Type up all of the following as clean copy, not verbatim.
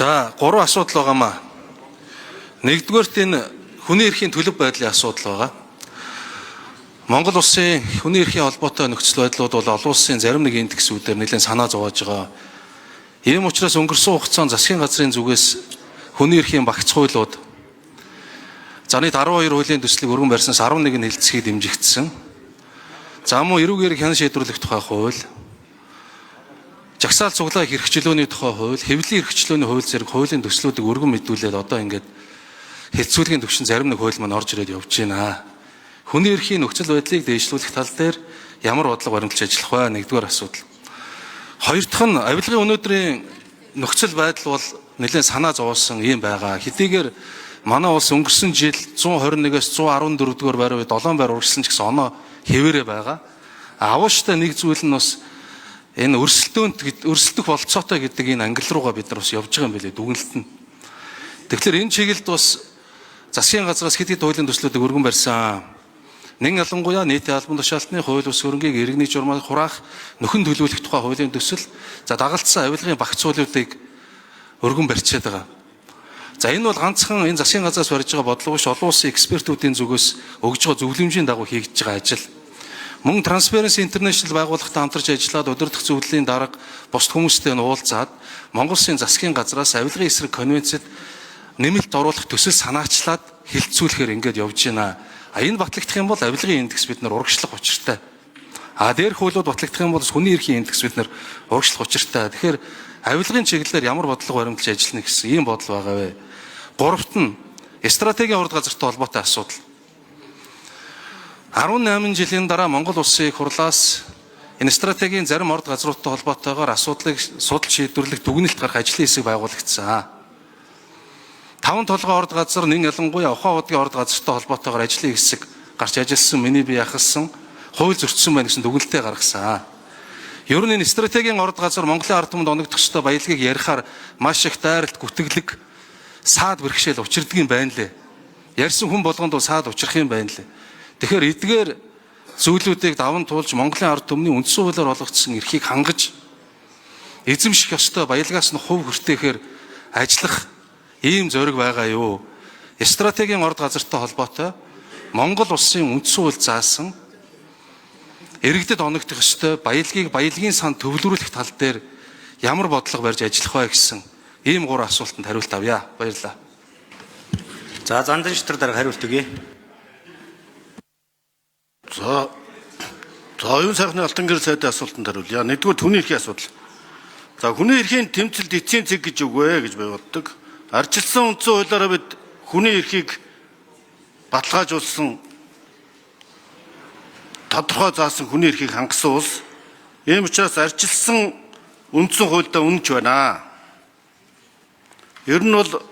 За, 3 асуудал байгаамаа. Нэгдүгээрт энэ хүний эрхийн төлөв байдлын асуудал байгаа. Монгол улсын хүний эрхийн холбоотой нөхцөл байдлууд бол олон улсын зарим нэг индексүүдээр нэлээд санаа зовоож байгаа. Ийм учраас өнгөрсөн хугацаанд засгийн газрын зүгээс хүний эрхийн багц хуулиуд за нийт 12 хуулийн төслийг өргөн барьснаас 11 нь хэлэлцэхийг дэмжигдсэн. За мөн эрүүгээр хян шийдвэрлэх тухай хууль, жагсаал цуглааг хэрэгчлөөний тухай хууль, хэвлэлийн хэрэгчлөөний хууль зэрэг хуулийн төслүүдийг өргөн мэдүүлээд одоо ингээд хэцүүлгийн төвшин зарим нэг хууль маань орж ирээд явж байна. Хүний эрхийн нөхцөл байдлыг дэвшлүүлэх тал дээр ямар бодлого баримталж ажиллах вэ? Нэгдүгээр асуудал. Хоёр дахь нь авилгын өнөөдрийн нөхцөл байдал бол нэлээд санаа зовоосон юм байгаа. Хэдийгээр манай улс өнгөрсөн жил 121-ээс 114 дугаар байр үед 7 байр урагшсан ч гэсэн оноо хэвээрээ байгаа. Авууштай нэг зүйл нь бас энэ өрсөлдөх болцоотой гэдэг энэ англи руугаа бид нар бас явж байгаа юм билээ дүгнэлт нь. Тэгэхээр энэ чиглэлд бас засгийн газраас хэд хэд хуулийн төслүүдийг өргөн барьсан. Нэг ялангуяа нийтийн албан тушаалтны хууль ус хөрөнгийг иргэний журмаар хураах нөхөн төлөвлөх тухай хуулийн төсөл за дагалдсан авилгын багц хуулиудыг өргөн барьчаад байгаа. За энэ бол ганцхан энэ засгийн газраас барьж байгаа бодлого биш, олон улсын экспертүүдийн зүгээс өгж байгаа зөвлөмжийн дагуу хийгдэж байгаа ажил. Мөн Transparency International байгууллагатай хамтарч ажиллаад удирдах зөвлөлийн дарга бусад хүмүүстэй уулзаад Монгол Улсын засгийн газраас авилгын эсрэг конвенцэд нэмэлт оруулах төсөл санаачлаад хилцүүлэхээр ингээд явж байна. Энэ батлагдах юм бол авилгын индекс бид нар урагшлах учиртай. Дээрх хуулиуд батлагдах юм бол хүний эрхийн индекс бид нар урагшлах учиртай. Тэгэхээр авилгын чиглэлээр ямар бодлого баримталж ажиллана гэсэн ийм бодол байгаа вэ? Гуравт нь стратегийн урд газартай холбоотой асуудал. 18 жилийн дараа Монгол улсын их хурлаас энэ стратегийн зарим урд газруудтай холбоотойгоор асуудлыг судалж шийдвэрлэх дүгнэлт гарах ажлын хэсэг байгуулагдсан. 5 толгой урд газар нэг ялангуяа ухаан удгийн урд газартай холбоотойгоор ажлын хэсэг гарч ажилласан миний бие яхалсан хууль зөрчсөн байна гэсэн дүгнэлтээ гаргасан. Ер нь энэ стратегийн урд газар Монголын ард түмэнд оногдох ёстой баялагийг ярихаар маш их дайралт гүтгэлэг саад бэрхшээл учирдаг юм байна лээ. Ярьсан хүн болгонд саад учрах юм байна лээ. Тэгэхээр эдгээр зүйлүүдийг даван туулж Монголын ард түмний үндсэн хуулиар олгогдсон эрхийг хангаж эзэмших ёстой баялагаас нь хувь хүртээхээр ажиллах ийм зориг байгаа юу? Стратегийн урд газартай холбоотой Монгол улсын үндсэн хууль заасан иргэдэд оногдох ёстой баялагын сан төвлөрүүлэх тал дээр ямар бодлого барьж ажиллах вэ гэсэн ийм 3 асуултанд хариулт авъя. Баярлалаа. За зандан шитрэг дарга хариулт өгье. За оюун сайхны алтан гэрэл сайдын асуултанд хариулъя. Нэгдүгээр хүний эрхийн асуудал. За хүний эрхийн тэмцэлд эцсийн цэг гэж үгүй гэж боддог. Ардчилсан үндсэн хуулиараа бид хүний эрхийг баталгаажуулсан тодорхой заасан хүний эрхийг хангасан улс. Ийм учраас ардчилсан үндсэн хуульдаа үнэнч байна. Ер нь бол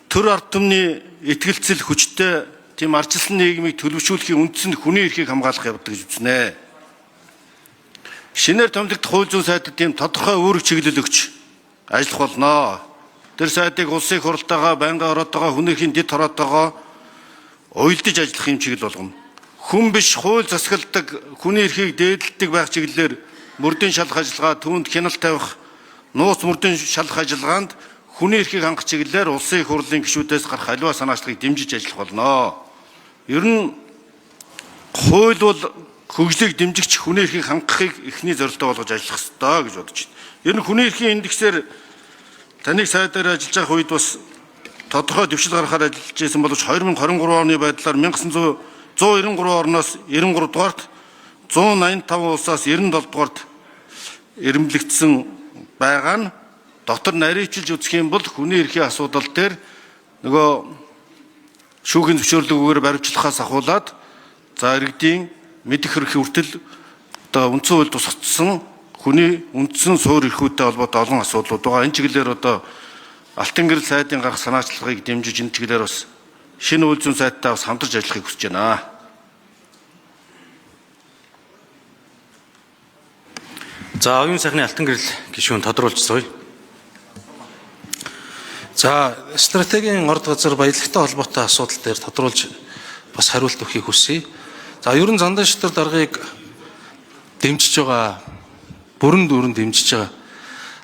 төр ард түмний итгэлцэл хүчтэй тийм ардчилсан нийгмийг төлөвшүүлэхийн үндсэн хүний эрхийг хамгаалах явдаг гэж үзнэ. Шинээр томилогдох хууль зүйн сайдад тийм тодорхой үүрэг чиглэл өгч ажиллах болно. Тэр сайдыг улсын их хурлтайгаа байнгын ороод байгаа хүний эрхийн дэд хороотойгоо уялдаж ажиллах юм чиглэл болгоно. Хүн биш хууль засагладаг хүний эрхийг дээдэлдэг байх чиглэлээр мөрдийн шалах ажиллагаа түүнд хяналт тавих нууц мөрдийн шалах ажиллагаанд хүний эрхийг хангах чиглэлээр улсын их хурлын гишүүдээс гарах аливаа санаачлагыг дэмжиж ажиллах болно. Ер нь хууль бол хөгжлийг дэмжигч хүний эрхийг хангахыг эхний зорилтоо болгож ажиллах ёстой гэж бодож байна. Ер нь хүний эрхийн индексээр таныг сайдаар ажиллаж байх үед бас тодорхой дэвшил гаргахаар ажиллаж байсан боловч 2023 оны байдлаар 193 орноос 93 дугаарт 185 улсаас 97 дугаарт эрэмблэгдсэн байгаа нь дотор нарийвчилж үзэх юм бол хүний эрхийн асуудал дээр нөгөө шүүхийн зөвшөөрлөгөөр баримтлахаас ахуулаад за иргэдийн мэдэх хэрэг хүртэл одоо үндсэн хууль тусгацсан хүний үндсэн суур эрхүүдтэй холбоотой олон асуудлууд байгаа. Энэ чиглэлээр одоо алтан гэрэл сайдын гарах санаачлагыг дэмжиж энэ чиглэлээр бас шинэ үйл зүйн сайдтай бас хамтарч ажиллахыг хүсэж байна. За оюун сайхны алтан гэрэл гишүүн тодруулжсоё. За стратегийн урд газар баялагтай холбоотой асуудал дээр тодруулж бас хариулт өгөхийг хүсье. За ер нь зандан шитрэг даргыг дэмжиж байгаа бүрэн дүүрэн дэмжиж байгаа.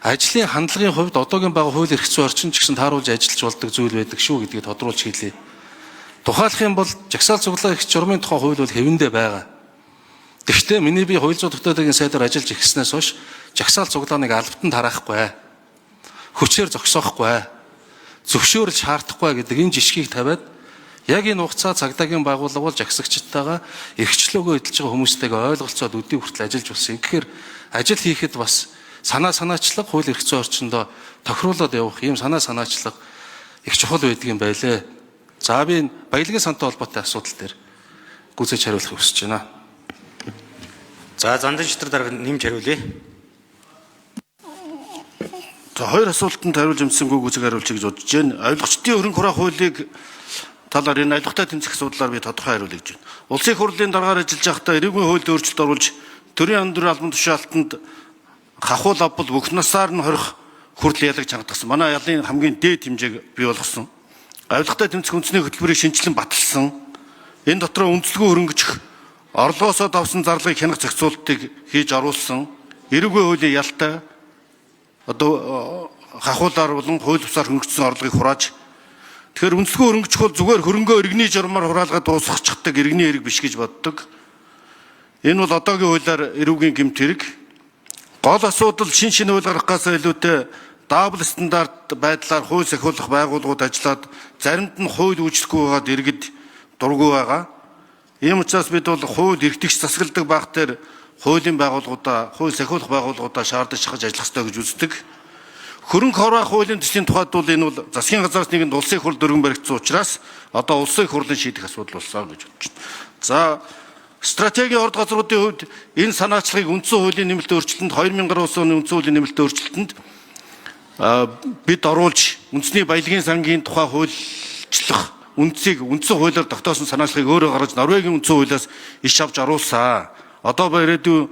ажлын хандлагын хувьд одоогийн байгаа хууль эрх зүйн орчин ч гэсэн тааруулж ажиллаж болдог зүйл байдаг шүү гэдгийг тодруулж хэлье. Тухайлах юм бол жагсаал цуглаан их журмын тухай хууль бол хэвэндээ байгаа. Гэхдээ миний би хууль зүйн тогтоодын сайдаар ажиллаж ирснээс хойш жагсаал цуглааныг албатан тараахгүй, хүчээр зогсоохгүй, зөвшөөрөл шаардахгүй гэдэг энэ жишгийг тавиад яг энэ хугацаа цагдаагийн байгууллага бол жагсагчдтайгаа эрхчлөөгөө эдэлж байгаа хүмүүстэйгээ ойлголцоод өдний хүртэл ажиллаж болсон. Тэгэхээр ажил хийхэд бас санаачлага хууль эрх зүйн орчиндөө тохируулаад явах ийм санаачлага их чухал байдаг юм байлээ. За би баялагын сантай холбоотой асуудал дээр гүйцэж хариулахыг хүсэж байна. За зандан шитрэг дарга нэмж хариулъя. За хоёр асуултанд хариулж юмсангүй гүйцэг хариулчих гэж бодож байна. Авилгачдын хөрөнгө хураах хуулийг талаар энэ авилгатай тэмцэх асуудлаар би тодорхой хариулъя гэж байна. Улсын их хурлын дараагаар ажиллаж байхдаа эрүүгийн хуульд өөрчлөлт оруулж төрийн андуурын албан тушаалтанд хахуул авбал бүх насаар нь хорих хүртэл ялагч хангадсан. Манай ялын хамгийн дээд хэмжээг бий болгосон. Авилгатай тэмцэх үндэсний хөтөлбөрийг шинжилэн баталсан. Энэ дотроо үндэслэгүй хөрөнгөчих орлогоосоо давсан зарлагыг хянах зохицуултыг хийж оруулсан. Эрүүгийн хуулийн ялтай одоо хахуулаар болон хууль бусаар хөнгөцсөн орлогыг хурааж тэгэхээр үндэслэгүй хөрөнгөчих бол зүгээр хөрөнгөө иргэний журмаар хураалгаад дуусгачихдаг иргэний хэрэг биш гэж боддог. Энэ бол одоогийн хуулиар эрүүгийн гэмт хэрэг. Гол асуудал шин хууль гаргахаас илүүтэй дабл стандарт байдлаар хууль сахиулах байгууллагууд ажиллаад заримд нь хууль үйлчлэхгүй байгаад иргэд дургүй байгаа. Ийм учраас бид бол хууль эрхтгч засагладаг баг дээр хуулийн байгууллагуудаа, хууль сахиулах байгууллагуудаа шаардаж шахаж ажиллах ёстой гэж үздэг. Хөрөнгө хураах хуулийн төслийн тухайд бол энэ бол засгийн газраас нэгэнд улсын их хурл дөрвөн баригдсан учраас одоо улсын их хурлын шийдэх асуудал болсон гэж бодож байна. За стратегийн орд газруудын хувьд энэ санаачлагыг үндсэн хуулийн нэмэлт өөрчлөлтөнд 2009 оны үндсэн хуулийн нэмэлт өөрчлөлтөнд бид оруулж үндэсний баялагын сангийн тухай хуульчлах үндсийг үндсэн хуулиар тогтоосон санаачлагыг өөрөө гаргаж Норвегийн үндсэн хуулиас иш авч оруулсан. Одоо ирээдүйн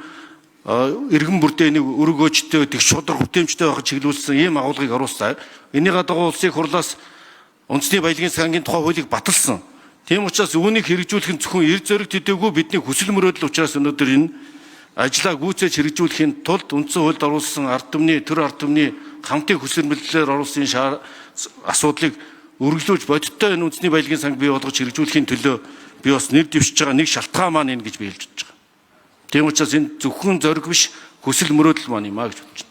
иргэн бүрдээ нэг өргөөжтэй тэг шудраг хөтөмжтэй байхад чиглүүлсэн ийм агуулгыг оруулсан. Энийг одоо улсын хурлаас үндэсний баялагын сангийн тухай хуулийг баталсан. Тийм учраас үүнийг хэрэгжүүлэх нь зөвхөн эрд зориг төдийгүй бидний хүсэл мөрөөдөл учраас өнөөдөр энэ ажлаа гүйцээж хэрэгжүүлэхийн тулд үндсэн хуульд оруулсан ард түмний хамтын хүсэл мөрөдлөөр оруулсан асуудлыг үргэлжлүүлж бодиттой энэ үндэсний баялагын санг бий болгож хэрэгжүүлэхийн төлөө би бас нэр дэвшиж байгаа нэг шалтгаан маань энэ гэж би хэлж бодож байгаа. Тийм учраас энэ зөвхөн зориг биш хүсэл мөрөөдөл маань юм а гэж бодож байна.